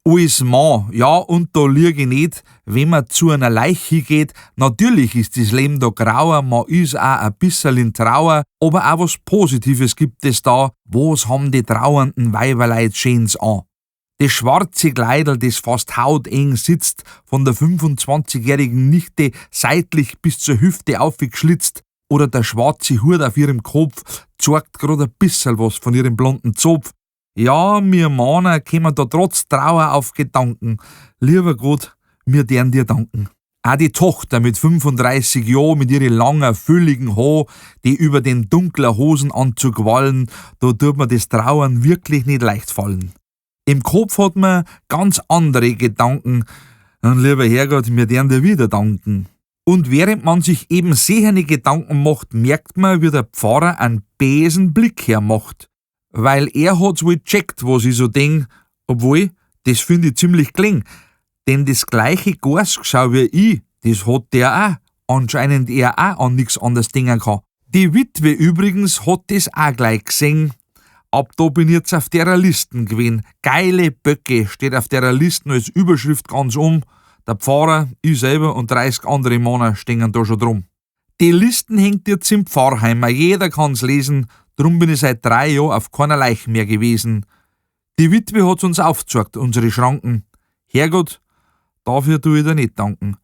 Als Mann, ja, und da liege ich nicht, wenn man zu einer Leiche geht. Natürlich ist das Leben da grauer, man ist auch ein bisschen in Trauer, aber auch was Positives gibt es da. Was haben die trauernden Weiberleut schönes an? Das schwarze Kleidel, das fast hauteng sitzt, von der 25-jährigen Nichte seitlich bis zur Hüfte aufgeschlitzt, oder der schwarze Hut auf ihrem Kopf zeigt grad ein bisschen was von ihrem blonden Zopf. Ja, wir Männer kommen da trotz Trauer auf Gedanken. Lieber Gott, wir deren dir danken. Auch die Tochter mit 35 Jahren mit ihren langen, fülligen Haaren, die über den dunklen Hosenanzug wallen, da tut mir das Trauern wirklich nicht leicht fallen. Im Kopf hat man ganz andere Gedanken. Und lieber Herrgott, wir deren dir wieder danken. Und während man sich eben sehende Gedanken macht, merkt man, wie der Pfarrer einen bösen Blick hermacht. Weil er hat's wohl checkt, was ich so denk, obwohl, das finde ich ziemlich kling, denn das gleiche Gasgschau wie ich, das hat der auch, anscheinend er auch an nix anderes denken kann. Die Witwe übrigens hat das auch gleich gesehen. Ab da bin ich jetzt auf derer Listen gewesen. Geile Böcke steht auf derer Listen als Überschrift ganz Der Pfarrer, ich selber und 30 andere Männer stehen da schon drum. Die Listen hängt jetzt im Pfarrheimer, jeder kann's lesen, drum bin ich seit 3 Jahren auf keiner Leiche mehr gewesen. Die Witwe hat's uns aufgezeigt, unsere Schranken. Herrgott, dafür tu ich dir nicht danken.